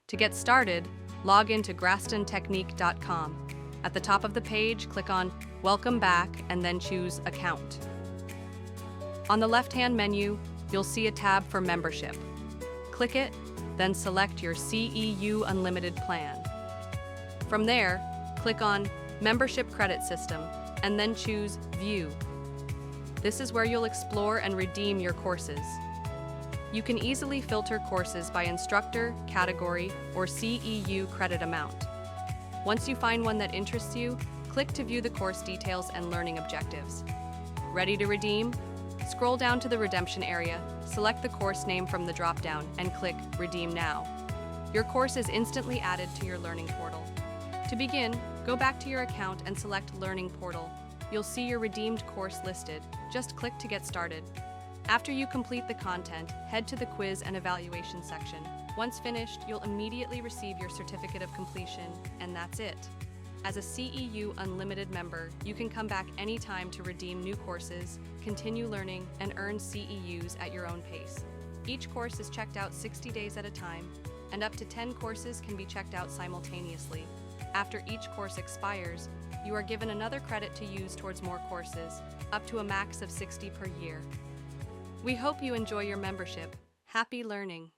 To get started, log into grastontechnique.com. At the top of the page, click on Welcome Back and then choose Account. On the left-hand menu, you'll see a tab for Membership. Click it, then select your CEU Unlimited plan. From there, click on Membership Credit System and then choose View. This is where you'll explore and redeem your courses. You can easily filter courses by instructor, category, or CEU credit amount. Once you find one that interests you, click to view the course details and learning objectives. Ready to redeem? Scroll down to the redemption area, select the course name from the drop-down, and click Redeem Now. Your course is instantly added to your learning portal. To begin, go back to your account and select Learning Portal. You'll see your redeemed course listed. Just click to get started. After you complete the content, head to the quiz and evaluation section. Once finished, you'll immediately receive your certificate of completion, and that's it. As a CEU Unlimited member, you can come back anytime to redeem new courses, continue learning, and earn CEUs at your own pace. Each course is checked out 60 days at a time, and up to 10 courses can be checked out simultaneously. After each course expires, you are given another credit to use towards more courses, up to a max of 60 per year. We hope you enjoy your membership. Happy learning!